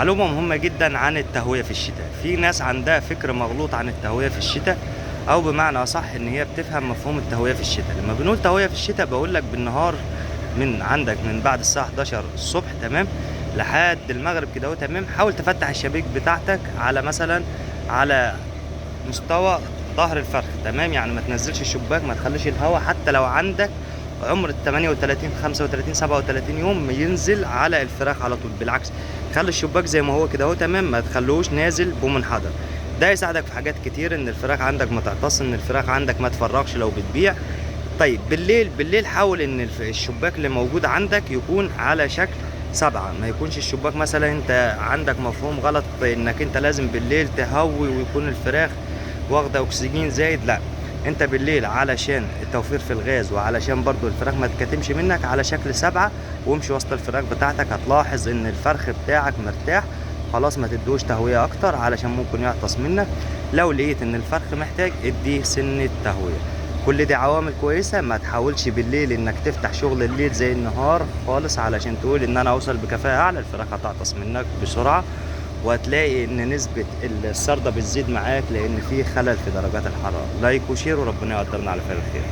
معلومة مهمة جدا عن التهوية في الشتاء. في ناس عندها فكر مغلوط عن التهوية في الشتاء، او بمعنى اصح ان هي بتفهم مفهوم التهوية في الشتاء. لما بنقول تهوية في الشتاء بقول لك بالنهار، من عندك من بعد الساعة 11 الصبح تمام لحد المغرب كده اهو تمام. حاول تفتح الشبابيك بتاعتك على مثلا على مستوى ظهر الفرخ تمام، يعني ما تنزلش الشباك، ما تخليش الهواء حتى لو عندك عمر ال 38 35 37 يوم ينزل على الفراخ على طول. بالعكس، خلي الشباك زي ما هو كده اهو تمام، ما تخلوش نازل بمنحدر. ده يساعدك في حاجات كتير، ان الفراخ عندك ما تعطس، ان الفراخ عندك ما تفرغش لو بتبيع. طيب بالليل حاول ان الشباك اللي موجود عندك يكون على شكل 7، ما يكونش الشباك مثلا انت عندك مفهوم غلط انك انت لازم بالليل تهوي ويكون الفراخ واخده اكسجين زايد. لا، انت بالليل علشان التوفير في الغاز وعلشان برضو الفراخ ما تكتمش منك على شكل 7، وامشي وسط الفراخ بتاعتك هتلاحظ ان الفرخ بتاعك مرتاح. خلاص ما تدوش تهوية اكتر علشان ممكن يعطس منك. لو لقيت ان الفرخ محتاج اديه سنة تهوية. كل دي عوامل كويسة. ما تحاولش بالليل انك تفتح شغل الليل زي النهار خالص علشان تقول ان انا اوصل بكفاءة اعلى. الفراخ هتعطس منك بسرعة، وهتلاقي ان نسبة السردة بتزيد معاك لان في خلل في درجات الحرارة. لايك وشير، وربنا يقدرنا على فعل الخير.